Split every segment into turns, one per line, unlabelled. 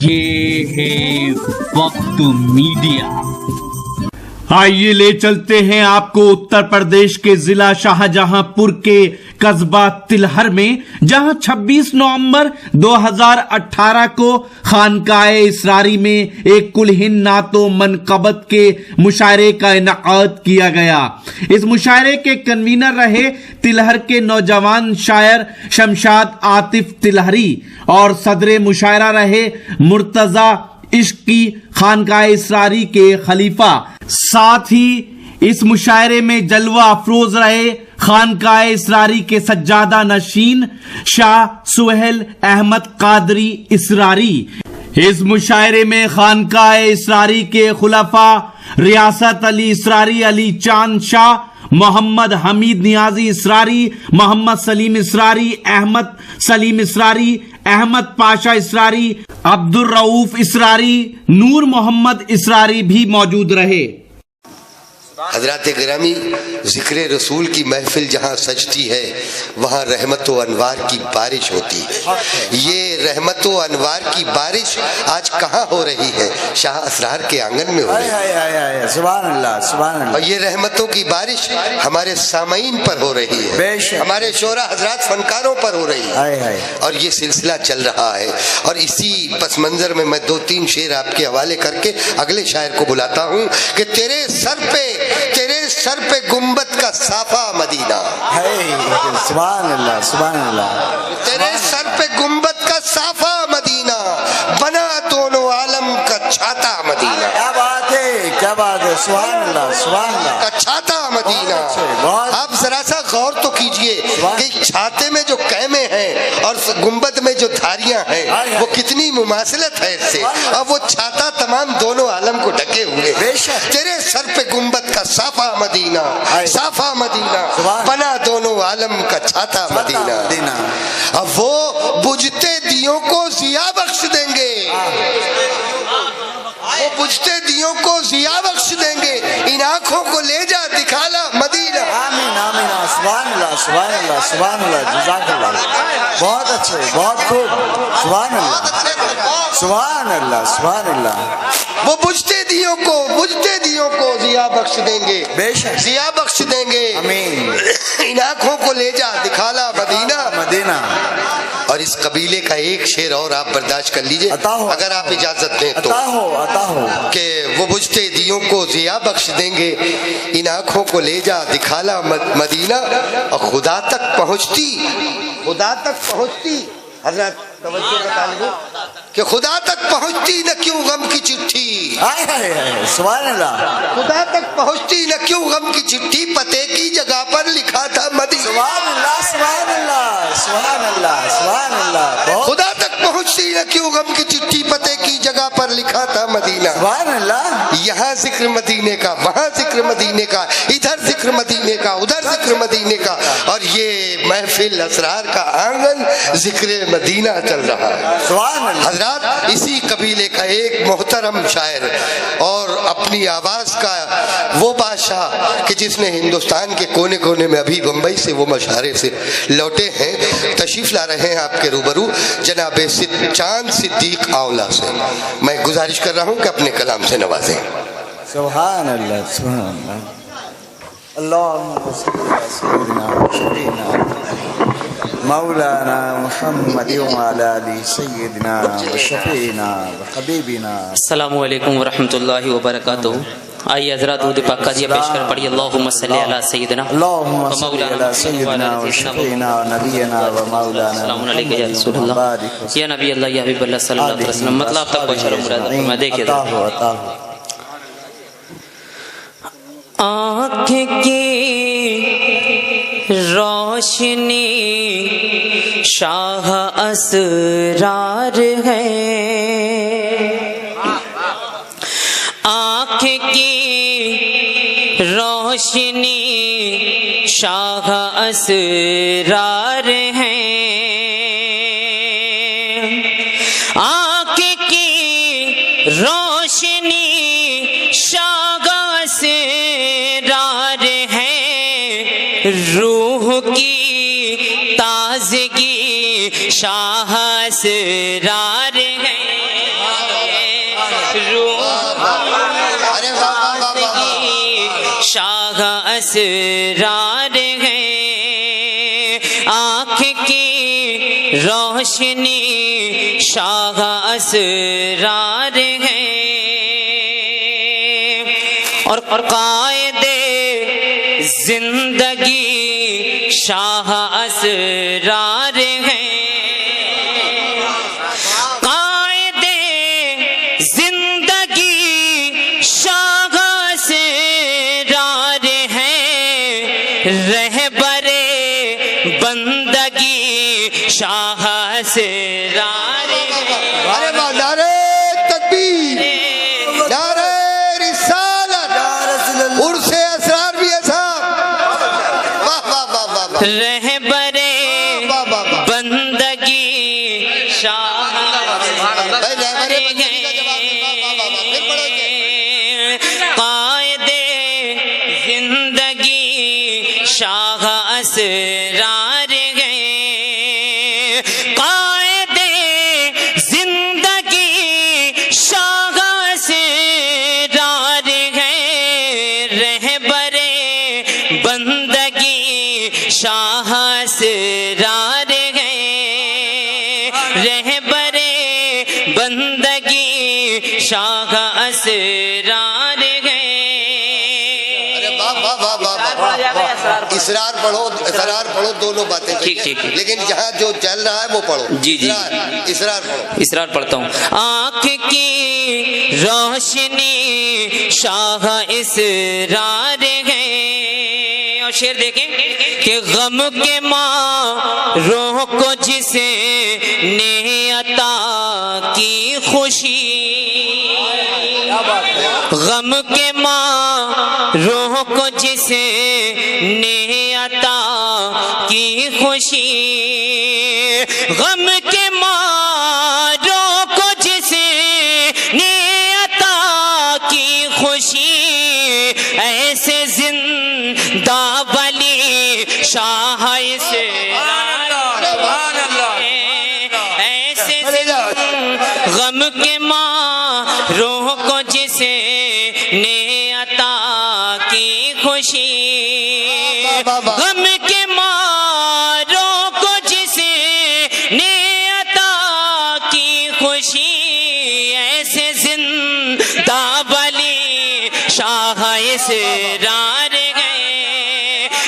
یہ ہے وقت میڈیا۔ آئیے لے چلتے ہیں آپ کو اتر پردیش کے ضلع شاہجہاں پور کے قصبہ تلہر میں، جہاں 26 نومبر 2018 کو خانقاہ اسراری میں ایک کلہن نعت و منقبت کے مشاعرے کا انعقاد کیا گیا۔ اس مشاعرے کے کنوینر رہے تلہر کے نوجوان شاعر شمشاد عاطف تلہری اور صدر مشاعرہ رہے مرتضی عشقی خانقاہ اسراری کے خلیفہ۔ ساتھ ہی اس مشاعرے میں جلوہ افروز رہے خانقاہ اسراری کے سجادہ نشین شاہ سہیل احمد قادری اسراری۔ اس مشاعرے میں خانقاہ اسراری کے خلفاء ریاست علی اسراری، علی چاند شاہ، محمد حمید نیازی اسراری، محمد سلیم اسراری، احمد سلیم اسراری، احمد پاشا اسراری، عبد الرؤوف اسراری، نور محمد اسراری بھی موجود رہے۔
حضرات گرامی، ذکر رسول کی محفل جہاں سجتی ہے وہاں رحمت و انوار کی بارش ہوتی ہے۔ یہ رحمت و انوار کی بارش آج کہاں ہو رہی ہے؟ شاہ اسرار کے آنگن میں ہو رہی ہے۔
سبحان اللہ، سبحان اللہ۔
اور یہ رحمتوں کی بارش ہمارے سامعین پر ہو رہی ہے، ہمارے شعراء حضرات فنکاروں پر ہو رہی ہے، اور یہ سلسلہ چل رہا ہے۔ اور اسی پس منظر میں میں 2-3 شعر آپ کے حوالے کر کے اگلے شاعر کو بلاتا ہوں کہ تیرے سر پہ گنبد کا صافہ مدینہ،
سبحان اللہ، سبحان اللہ۔
تیرے سر پہ گنبد کا صافہ مدینہ، بنا دونوں عالم کا چھاتا مدینہ۔
کیا بات ہے، کیا بات ہے، سبحان اللہ، سبحان اللہ۔
کا چھاتا مدینہ۔ آپ ذرا سا غور تو کیجئے کہ چھاتے میں جو قیمے ہیں اور گنبد میں جو دھاریاں ہیں وہ کتنی مماثلت ہے اس سے، اور وہ چھاتا تمام دونوں عالم کو ڈھکے ہوئے۔ تیرے سر پہ گنبد کا صافہ مدینہ، صافہ مدینہ، بنا دونوں عالم کا چھاتا مدینہ۔ اب وہ بجھتے دیوں کو ضیاء بخش دیں گے، وہ بجھتے دیوں کو ضیاء بخش دیں گے، ان آنکھوں کو لے جا دکھالا مدینہ۔
آمین آمین، سبحان اللہ، سبحان اللہ، سبحان اللہ، جزاک اللہ۔ بہت اچھے، بہت خوب، سبحان اللہ، سبحان اللہ، سبحان اللہ۔
وہ بجھتے دیوں کو ضیاء بخش دیں گے،
بے شک
ضیاء بخش دیں گے،
آمین۔
ان آنکھوں کو لے جا دکھالا مدینہ۔
مدینہ۔
اور اس قبیلے کا ایک شعر اور آپ برداشت کر لیجئے اگر آپ اجازت دیں تو،
عطا ہو
کہ وہ بجھتے دیوں کو ضیاء بخش دیں گے، ان آنکھوں کو لے جا دکھالا مدینہ۔ اور خدا تک پہنچتی حضرت توجہ بتا لیں کہ خدا تک پہنچتی نہ کیوں غم کی چٹھی،
سبحان اللہ،
خدا تک پہنچتی نہ کیوں غم کی چٹھی، پتے کی جگہ پر لکھا تھا مدینہ۔
سبحان اللہ، سبحان اللہ، سبحان اللہ، سبحان اللہ۔
خدا تک پہنچتی نہ کیوں غم کی چٹھی، پتے کی جگہ پر لکھا تھا مدینہ۔
سبحان اللہ۔
یہاں ذکر مدینے کا، وہاں ذکر مدینے کا، ادھر ذکر مدینے کا، ادھر ذکر مدینے کا، اور یہ محفل اسرار کا آنگن ذکر مدینہ چل رہا ہے۔
سبحان اللہ۔
حضرات، اسی قبیلے کا ایک محترم شاعر اور اپنی آواز کا وہ بادشاہ کہ جس نے ہندوستان کے کونے کونے میں، ابھی بمبئی سے وہ مشاعرے سے لوٹے ہیں، تشریف لا رہے ہیں آپ کے روبرو، جناب چاند صدیق آولا سے میں گزارش کر رہا ہوں کہ اپنے کلام سے نوازیں۔
سبحان اللہ، سبحان اللہ۔ اللہم صلی علی سیدنا و شفیعنا مولانا محمد وعلی آل سیدنا و شفیعنا و حبیبنا۔
السلام علیکم ورحمۃ اللہ وبرکاتہ۔ آئیے حضرات درود پاک کا پیش کر پڑھیے، اللہم صلی علی سیدنا
اللہم صلی علی سیدنا و شفیعنا و نبینا و مولانا
السلام علیکم یا رسول اللہ، یا نبی اللہ، یا حبیب اللہ صلی اللہ علیہ وسلم۔ مطلب تک پہنچا مراد میں دیکھیے آنکھ کی روشنی شاہ اسرار ہے، آنکھ کی روشنی شاہ اسرار ہے، آنکھ کی روشنی شاہ اسرار ہے، روح کی تازگی شاہ اسرار ہے، شاہ اسرار ہے، آنکھ کی روشنی شاہ اسرار ہے، اور قائد زندگی شاہ اسرار ہے، قائد زندگی شاہ اسرار ہے، رہبر بندگی شاہ اسرار ہے۔
ارے واہ، نعرہ تکبیر، نعرہ رسالت، عرص اسرار بھی ہے صاحب۔ واہ واہ واہ واہ واہ،
رہبر بندگی شاہ
بھائی رہبر بندگی کا جواب دے، واہ واہ واہ واہ، پھر پڑھو گے۔
قائد زندگی شاہ اسرار ہے، قائد زندگی شاہ اسرار ہے، رہبر بندگی شاہ اسرار ہے، رہبر بندگی شاہ اسرار ہے۔
ارے واہ واہ واہ واہ واہ، اسرار پڑھو، اسرار پڑھو، دونوں باتیں
ٹھیک ٹھیک،
لیکن جہاں جو چل رہا ہے وہ پڑھو۔
جی جی،
اسرار پڑھو۔
اسرار پڑھتا ہوں۔ آنکھ کی روشنی شاہ اسرار ہے، اور شعر دیکھیں کہ غم کے ماروں کو جس نے عطا کی خوشی، غم کے ماروں کو جس نے عطا کی خوشی، غم کے ماروں کو جس نے عطا کی خوشی، ایسے زندہ ولی شاہ اسرار ہے، ایسے غم کے ماروں کو جس نے عطا کی خوشی، غم کے ماروں کو جس نے عطا کی خوشی، ایسے زندہ ولی شاہ اسرار ہے،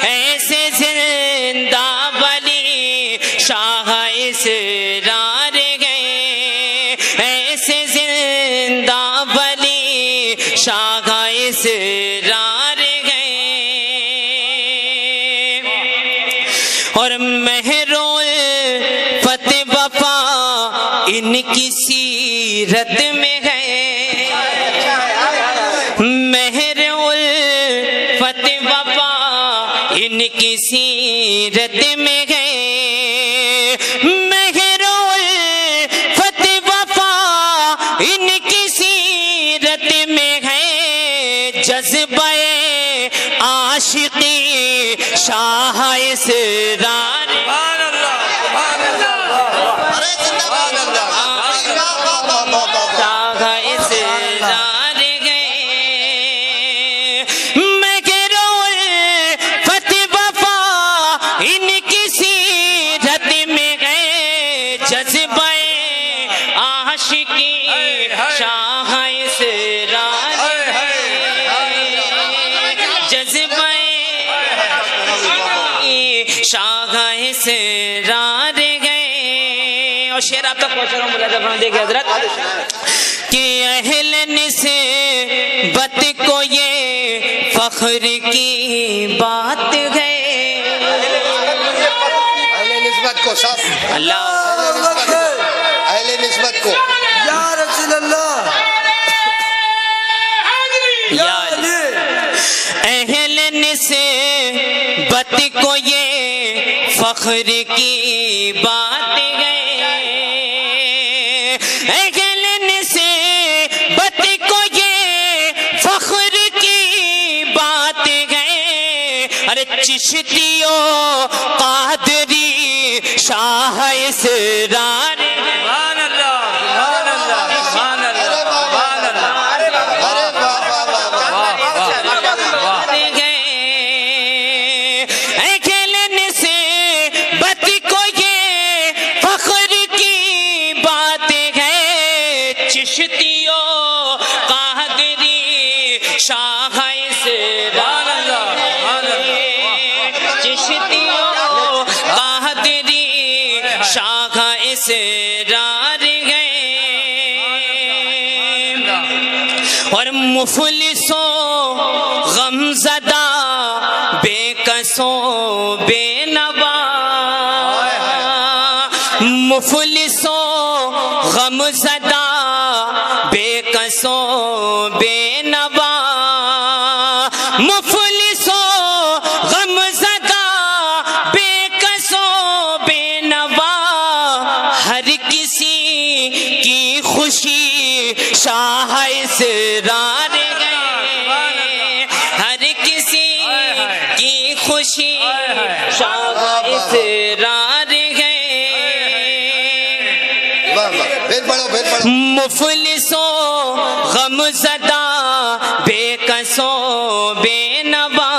ایسے زندہ ولی شاہ اسرار ہے، ایسے زندہ ولی شاہ اسرار ہے، اور مہرول فتح وفا ان کی سیرت میں ہے، مہرول فتح وفا ان کی سیرت میں ہے، مہرول فتح وفا ان کی سیرت میں ہے، جذبہ عاشقی شاہ اسرار شاہ اسرار گئے، اور شعر آپ تک پہنچ رہا ہوں ملاحظہ فرمائیں دیکھیں حضرت، کہ اہل نسبت کو یہ فخر کی بات ہے،
اہل نسبت کو سب،
اللہ
اہل نسبت کو
یا رسول اللہ،
یا اہل نسبت کو یہ فخر کی بات ہے، اہل نسبت کو یہ فخر کی بات ہے، ارے چشتیوں قادری شاہ اسرار چشتیوں قادری شاہ اسرار چشتیوں قادری شاہ اسرار گئے اور مفلسوں غمزدہ بے کسوں بے نوا مفلسوں غمزدہ بے کسوں بے نوا مفلسوں غمزدہ بے کسوں بے نوا ہر کسی کی خوشی شاہ اسرار گئے ہر کسی کی خوشی شاہ اسرار گئے مفلسوں غمزدہ بے کسوں بے نوا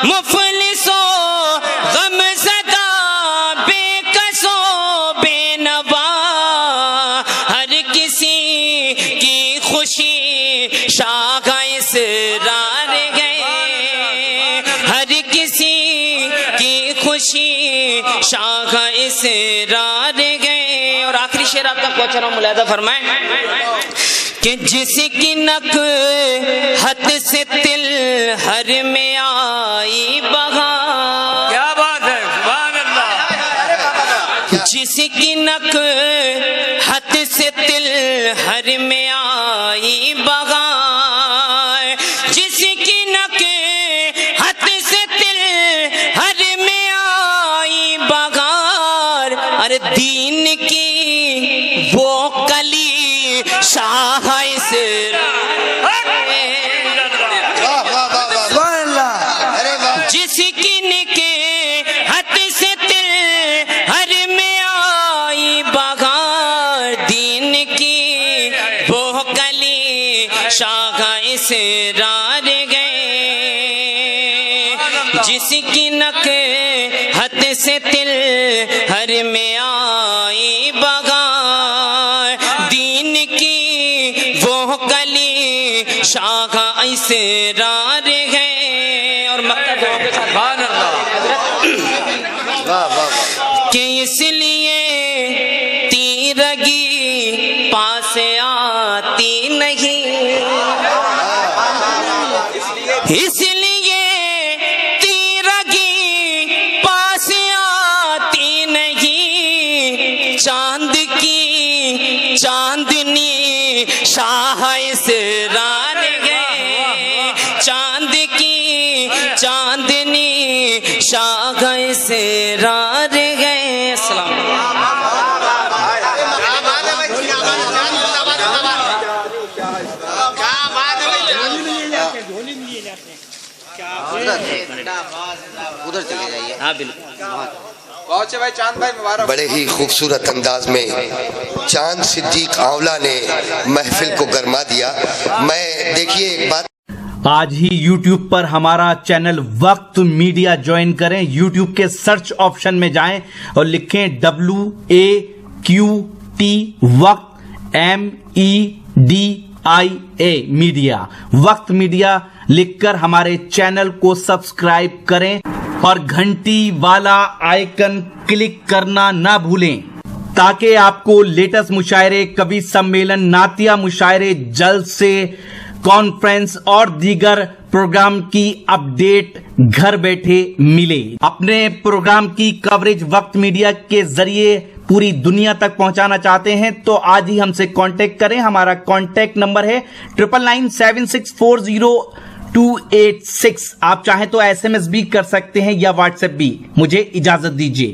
مفلسوں غمزدہ بے کسوں بے نوا ہر کسی کی خوشی شاہ اسرار گئے ہر کسی کی خوشی شاہ اسرار گئے اور آخری شعر آپ تک پہنچ رہا ہوں ملاحظہ فرمائیں کہ جس کی نکہت سے تل ہر میں آئی بہار
کیا بات ہے سبحان اللہ
جس کی نکہت سے تل ہر میں آئی بہار جس کی نکہت سے تل ہر میں آئی بہار ارے دین کی وہ کلی شاہ جس کی نکہت سے تل ہر میں آئی بہار دین کی وہ کلی شاہ اسرار گئے جس کی نکہت سے تل ہر میں آئی بہار دین کی وہ کلی شاہ اسرار گئے اور مقصد
سبحان اللہ
کہ اس لیے تیرگی پاس آتی نہیں اس لیے تیرگی پاس آتی نہیں چاند کی چاندنی شاہ اسرار گئے چاند کی چاندنی شاہ اسرار گئے السلام
ادھر چلے جائیے
ہاں بالکل
پہنچے بھائی چاند بھائی مبارک
بڑے ہی خوبصورت انداز میں چاند صدیق آولا نے محفل کو گرما دیا میں دیکھیے ایک بات
آج ہی یوٹیوب پر ہمارا چینل وقت میڈیا جوائن کریں یوٹیوب کے سرچ آپشن میں جائیں اور لکھیں WAQT وقت MEDIA میڈیا وقت میڈیا لکھ کر ہمارے چینل کو سبسکرائب کریں اور گھنٹی والا آئیکن کلک کرنا نہ بھولیں تاکہ آپ کو لیٹسٹ مشاعرے کبھی سمیلن نعتیہ مشاعرے جلسے کانفرنس اور دیگر پروگرام کی اپڈیٹ گھر بیٹھے ملے اپنے پروگرام کی کوریج وقت میڈیا کے ذریعے پوری دنیا تک پہنچانا چاہتے ہیں تو آج ہی ہم سے کانٹیکٹ کریں ہمارا کانٹیکٹ نمبر ہے 9997640286 آپ چاہیں تو SMS بھی کر سکتے ہیں یا واٹس ایپ بھی مجھے اجازت دیجیے